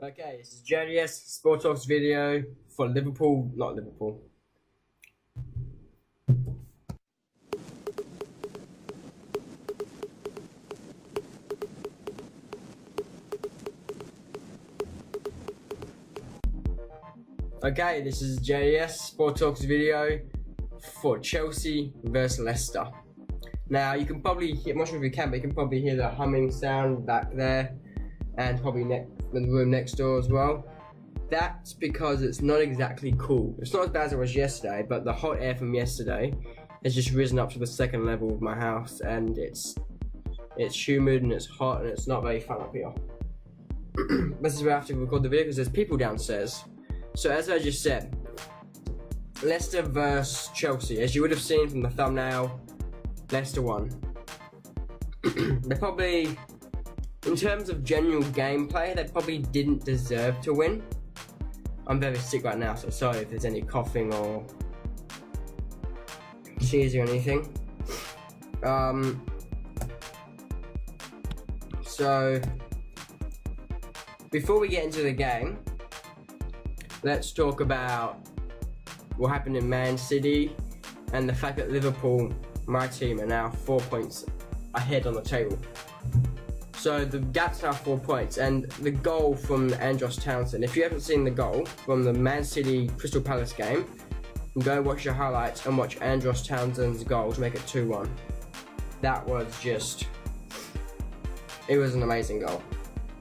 Okay, this is JDS Sport Talks video for Liverpool, not Liverpool. Okay, this is JDS Sport Talks video for Chelsea versus Leicester. Now you can probably hear, I'm not sure if you can, but you can probably hear the humming sound back there, and probably in the room next door as well. That's because it's not exactly cool. It's not as bad as it was yesterday, but the hot air from yesterday has just risen up to the second level of my house, and it's humid and it's hot and it's not very fun up here. This is where I have to record the video because there's people downstairs. So as I just said, Leicester versus Chelsea. As you would have seen from the thumbnail, Leicester won. They probably, in terms of general gameplay, they probably didn't deserve to win. I'm very sick right now, so sorry if there's any coughing or sneezing or anything. So before we get into the game, let's talk about what happened in Man City and the fact that Liverpool, my team, are now 4 points ahead on the table. So the gap's now 4 points, and the goal from Andros Townsend, if you haven't seen the goal from the Man City Crystal Palace game, go watch the highlights and watch Andros Townsend's goal to make it 2-1. That was just, it was an amazing goal.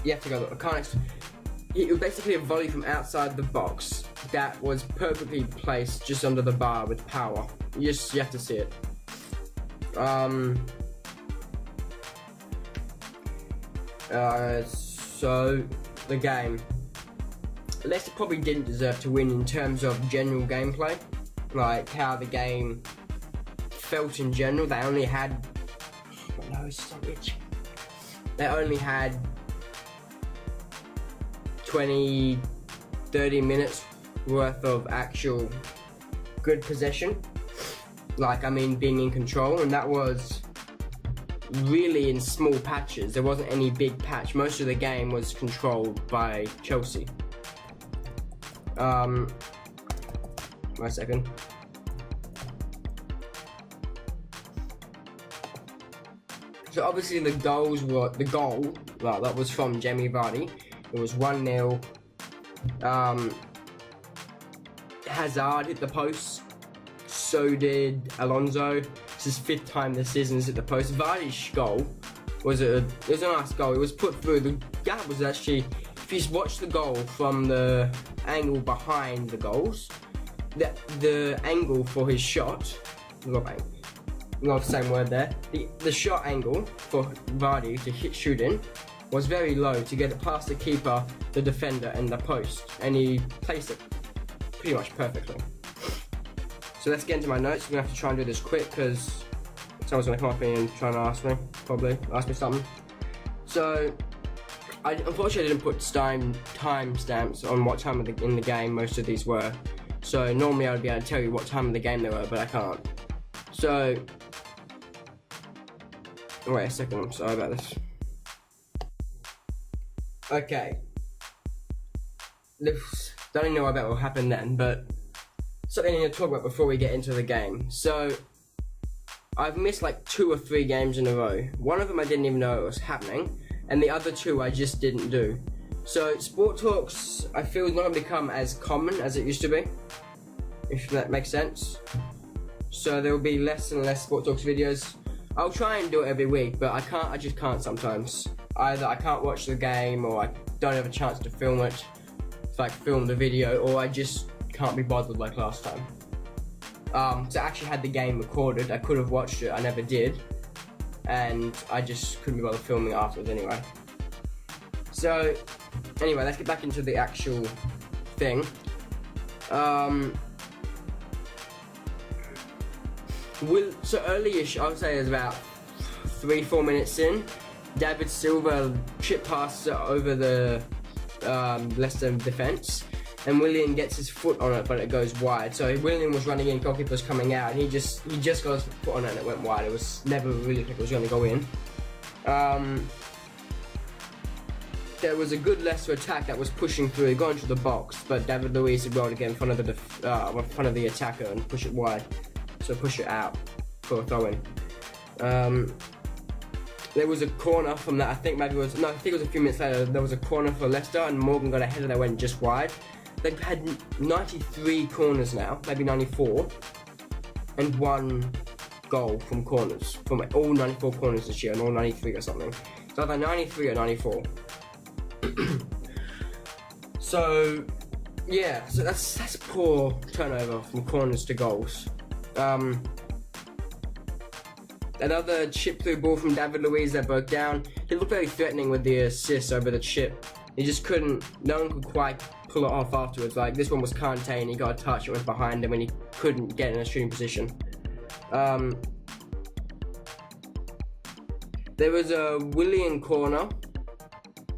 You have to go look. It was basically a volley from outside the box that was perfectly placed just under the bar with power. You have to see it. So the game, Leicester probably didn't deserve to win in terms of general gameplay, like how the game felt in general. They only had, oh my nose is so itchy. They only had 20-30 minutes worth of actual good possession, being in control, and that was really in small patches. There wasn't any big patch. Most of the game was controlled by Chelsea. Wait a second. So obviously the goal that was from Jamie Vardy. It was 1-0. Hazard hit the post. So did Alonso. It's his 5th time this season he's hit the post. Vardy's goal was a nice goal. It was put through. The gap was actually, if you watch the goal from the angle behind the goals, the angle for his shot, not the same word there. The shot angle for Vardy to shoot in was very low to get it past the keeper, the defender, and the post, and he placed it pretty much perfectly. So let's get into my notes. I'm gonna have to try and do this quick because someone's gonna come up here and try and ask me something. So unfortunately I didn't put time stamps on what time in the game most of these were. So normally I would be able to tell you what time of the game they were, but I can't. So wait a second, I'm sorry about this. Okay. Don't even know about what happened then, but something I need to talk about before we get into the game. So I've missed like 2 or 3 games in a row. One of them I didn't even know it was happening, and the other 2 I just didn't do. So Sport Talks, I feel, is not going to become as common as it used to be, if that makes sense. So there will be less and less Sport Talks videos. I'll try and do it every week, but I just can't sometimes. Either I can't watch the game, or I don't have a chance to film it, film the video, or I just can't be bothered like last time. So I actually had the game recorded. I could have watched it, I never did, and I just couldn't be bothered filming afterwards anyway. So anyway, let's get back into the actual thing. So early-ish, I would say it was about 3-4 minutes in, David Silva chip passes it over the Leicester defence, and Willian gets his foot on it, but it goes wide. So Willian was running in, goalkeeper's coming out, and he just got his foot on it and it went wide. It was never really like it was going to go in. there was a good Leicester attack that was pushing through, going into the box, but David Luiz did well to get in front of the attacker and push it wide, so push it out for a throw-in. There was a corner from that. I think it was a few minutes later. There was a corner for Leicester, and Morgan got a header that went just wide. They've had 93 corners now, maybe 94, and 1 goal from corners, from all 94 corners this year, and all 93 or something. So either 93 or 94. So yeah, so that's poor turnover from corners to goals. Another chip through ball from David Luiz that broke down. He looked very threatening with the assist over the chip. He just couldn't, no one could quite pull it off afterwards. Like, this one was Kante and he got a touch, it went behind him and he couldn't get in a shooting position. There was a Willian corner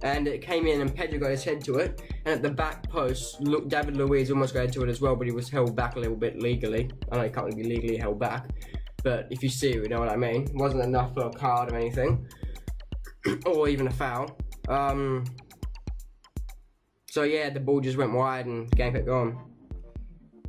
and it came in and Pedro got his head to it. And at the back post, David Luiz almost got into it as well, but he was held back a little bit legally. I know he can't really be legally held back, but if you see it, you know what I mean. It wasn't enough for a card or anything, or even a foul. So yeah, the ball just went wide and the game kept going.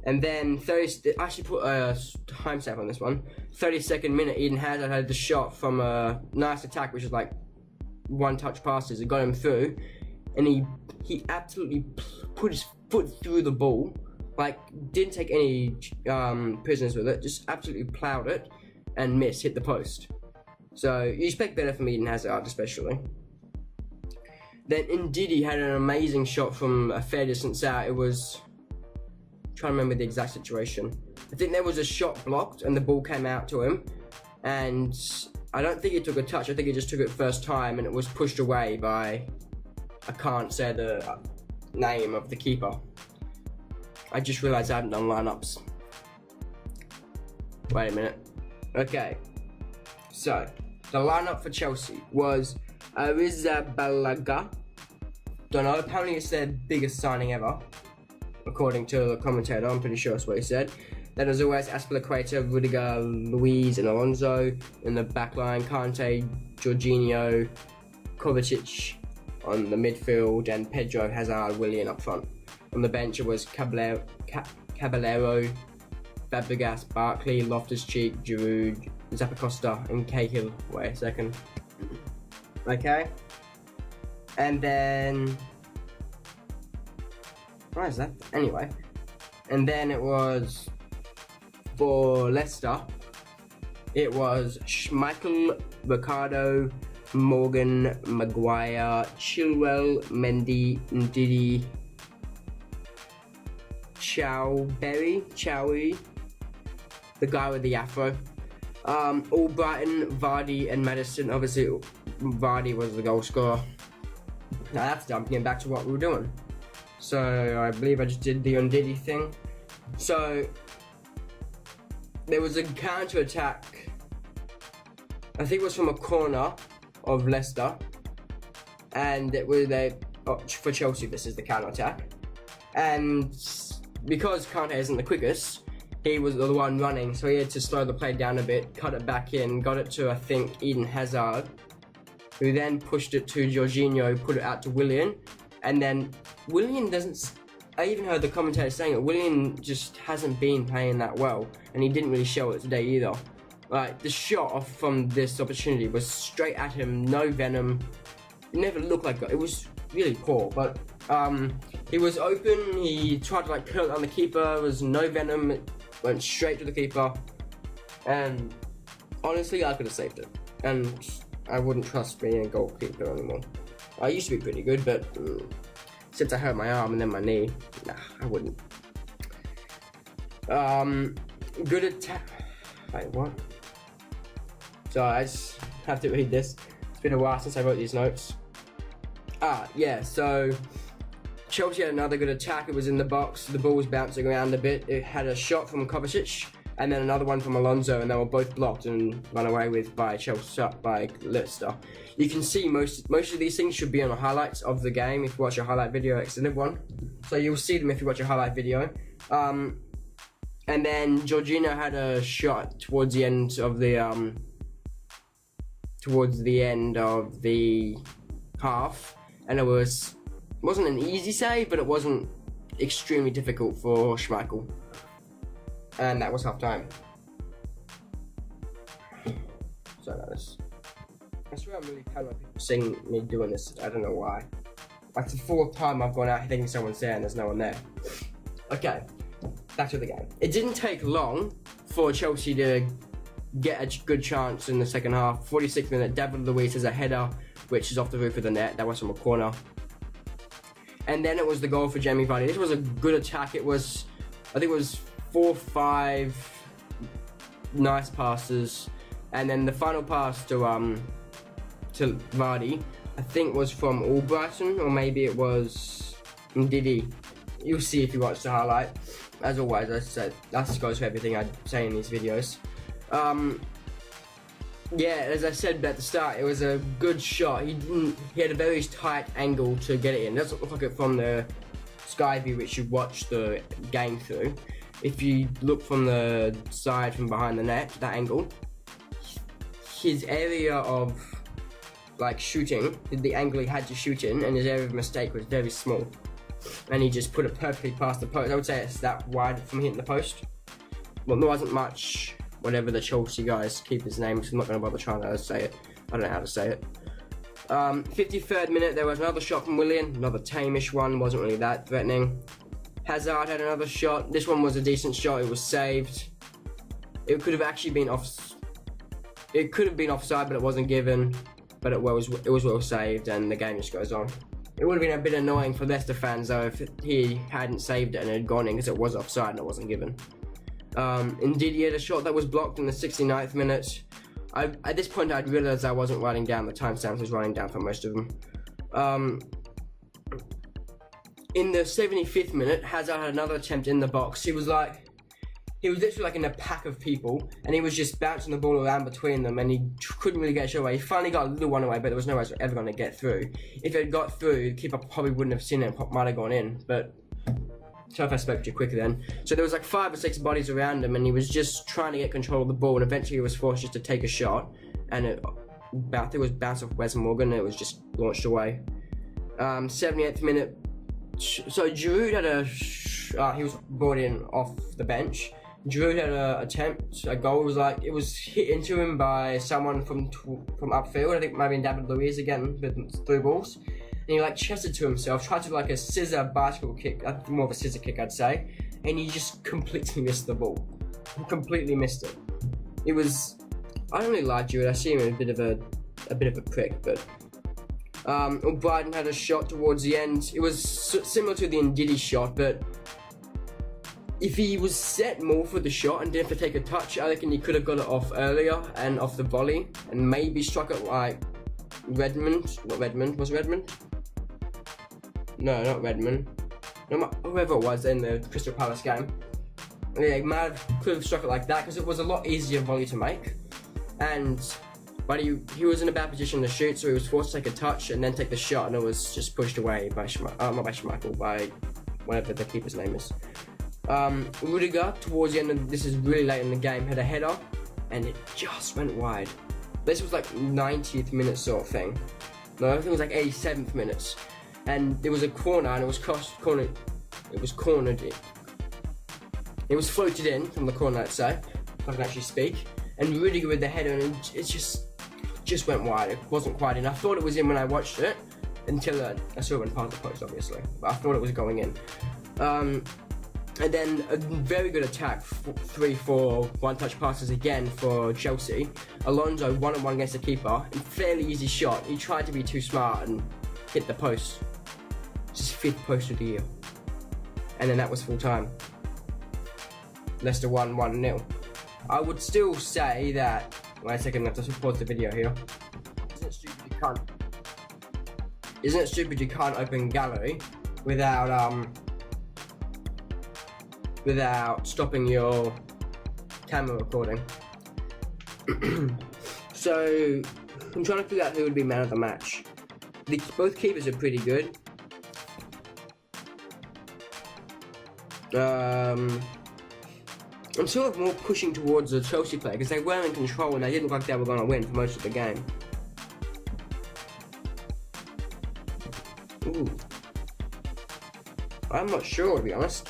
And then I actually put a timestamp on this one. 32nd minute, Eden Hazard had the shot from a nice attack, which was like one-touch passes. It got him through, and he absolutely put his foot through the ball. Like, didn't take any prisoners with it, just absolutely ploughed it and hit the post. So you expect better from Eden Hazard, especially. Then Ndidi had an amazing shot from a fair distance out. It was, I'm trying to remember the exact situation. I think there was a shot blocked and the ball came out to him, and I don't think he took a touch. I think he just took it first time and it was pushed away by, I can't say the name of the keeper. I just realised I haven't done lineups. Wait a minute. Okay. So, the lineup for Chelsea was Arrizabalaga. Don't know, apparently it's their biggest signing ever, according to the commentator. I'm pretty sure that's what he said. Then as always, Azpilicueta, Rudiger, Luiz and Alonso. In the back line, Kante, Jorginho, Kovacic on the midfield, and Pedro, Hazard, Willian up front. On the bench it was Caballero, Fabregas, Barkley, Loftus-Cheek, Giroud, Zappacosta and Cahill. Wait a second. Okay. And then, why is that? Anyway. And then it was, for Leicester, it was Schmeichel, Ricardo, Morgan, Maguire, Chilwell, Mendy, Ndidi, Chowie, the guy with the afro. Albrighton, Vardy and Maddison. Obviously Vardy was the goal scorer. Now that's done, getting back to what we were doing. So I believe I just did the Ndidi thing. So there was a counter attack, I think it was from a corner of Leicester, and it was for Chelsea. This is the counter attack, and because Kante isn't the quickest, he was the one running, so he had to slow the play down a bit, cut it back in, got it to, I think, Eden Hazard, who then pushed it to Jorginho, put it out to Willian, and then Willian doesn't, I even heard the commentator saying it, Willian just hasn't been playing that well, and he didn't really show it today either. Like, the shot off from this opportunity was straight at him, no venom, it never looked like it was really poor, but he was open, he tried to like curl it on the keeper, there was no venom, it went straight to the keeper, and honestly I could have saved it, and I wouldn't trust being a goalkeeper anymore. I used to be pretty good, but since I hurt my arm and then my knee, nah, I wouldn't. Good attack, wait, what? So I just have to read this, it's been a while since I wrote these notes. Yeah, so Chelsea had another good attack. It was in the box, the ball was bouncing around a bit. It had a shot from Kovacic and then another one from Alonso, and they were both blocked and run away with by Chelsea, by Leicester. You can see most of these things should be on the highlights of the game if you watch a highlight video, extended one. So you'll see them if you watch a highlight video. And then Jorginho had a shot towards the end of the half. and it wasn't an easy save, but it wasn't extremely difficult for Schmeichel. And that was half time. So I swear I'm really proud of people seeing me doing this. I don't know why. Like the 4th time I've gone out thinking someone's there and there's no one there. Okay, back to the game. It didn't take long for Chelsea to get a good chance in the second half. 46th minute, David Luiz has a header, which is off the roof of the net. That was from a corner. And then it was the goal for Jamie Vardy. This was a good attack. I think it was 4-5 nice passes. And then the final pass to Vardy, I think was from Albrighton, or maybe it was Ndidi. You'll see if you watch the highlight. As always, I said, that just goes for everything I say in these videos. Yeah, as I said at the start, it was a good shot. He had a very tight angle to get it in. It doesn't look like it from the sky view, which you watch the game through. If you look from the side, from behind the net, that angle, his area of like shooting, the angle he had to shoot in, and his area of mistake was very small. And he just put it perfectly past the post. I would say it's that wide from hitting the post. Well, there wasn't much, whatever the Chelsea guys keep his name, so I'm not going to bother trying to say it. I don't know how to say it. 53rd minute, there was another shot from Willian, another tame-ish one, wasn't really that threatening. Hazard had another shot. This one was a decent shot, it was saved. It could have actually been it could have been offside, but it wasn't given. But it was well saved, and the game just goes on. It would have been a bit annoying for Leicester fans though if he hadn't saved it and it had gone in, because it was offside and it wasn't given. Indeed, he had a shot that was blocked in the 69th minute. At this point, I'd realised I wasn't writing down the timestamps. I was writing down for most of them. In the 75th minute, Hazard had another attempt in the box. He was literally like in a pack of people, and he was just bouncing the ball around between them, and he couldn't really get a shot away. He finally got a little one away, but there was no way it was ever going to get through. If it had got through, the keeper probably wouldn't have seen it and might have gone in, but so if I spoke too quickly then. So there was like 5 or 6 bodies around him, and he was just trying to get control of the ball, and eventually he was forced just to take a shot, and it was bounced off Wes Morgan, and it was just launched away. 78th minute, so Giroud had he was brought in off the bench. Giroud had an attempt, a goal. It was hit into him by someone from upfield. I think maybe David Luiz again with through balls. And he like chested to himself, tried to like a scissor basketball kick, more of a scissor kick I'd say, and he just completely missed the ball. He completely missed it. It was, I don't really like Giroud. I see him a bit of a prick, but Brighton had a shot towards the end. It was similar to the Ndidi shot, but if he was set more for the shot and didn't have to take a touch, I reckon he could have got it off earlier and off the volley, and maybe struck it like Redmond. Not Redmond. Was it Redmond? No, not Redmond. No, whoever it was in the Crystal Palace game. Yeah, he could have struck it like that, because it was a lot easier volley to make. But he was in a bad position to shoot, so he was forced to take a touch and then take the shot, and it was just pushed away by Schmeichel, by whatever the keeper's name is. Rudiger, towards the end, this is really late in the game, had a header, and it just went wide. This was like 90th minute sort of thing. No, I think it was like 87th minutes. And there was a corner, and it was cornered. It was cornered. It was floated in from the corner, let's say, if I can actually speak. And Rudiger with the header, and it just went wide. It wasn't quite in. I thought it was in when I watched it, until I saw it went past the post, obviously. But I thought it was going in. And then a very good attack, 3-4 one-touch passes again for Chelsea. Alonso 1-on-1 against the keeper, and fairly easy shot. He tried to be too smart and hit the post. It's his 5th post of the year. And then that was full time. Leicester won 1-0. I would still say that, wait a second, I have to pause the video here. Isn't it stupid you can't open gallery without stopping your camera recording? So I'm trying to figure out who would be man of the match. Both keepers are pretty good. I'm sort of more pushing towards the Chelsea player, because they were in control and they didn't look like they were going to win for most of the game. Ooh. I'm not sure, to be honest.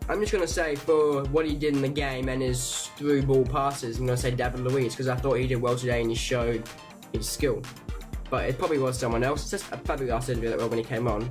I'm just going to say for what he did in the game and his through ball passes, I'm going to say David Luiz, because I thought he did well today and he showed his skill. But it probably was someone else. It's just Fabregas didn't do that well when he came on.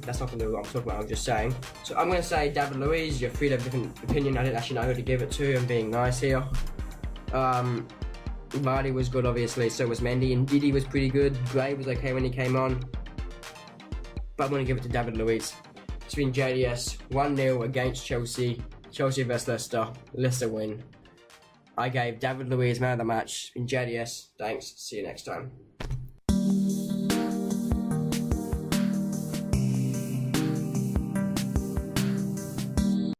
That's not going to do what I'm talking about, I'm just saying. So I'm going to say David Luiz. You're free to have a different opinion. I didn't actually know who to give it to. I'm being nice here. Vardy was good, obviously. So was Mendy. And Didi was pretty good. Gray was okay when he came on. But I'm going to give it to David Luiz. It's been JDS 1-0 against Chelsea. Chelsea vs Leicester. Leicester win. I gave David Luiz man of the match. It's been JDS. Thanks. See you next time.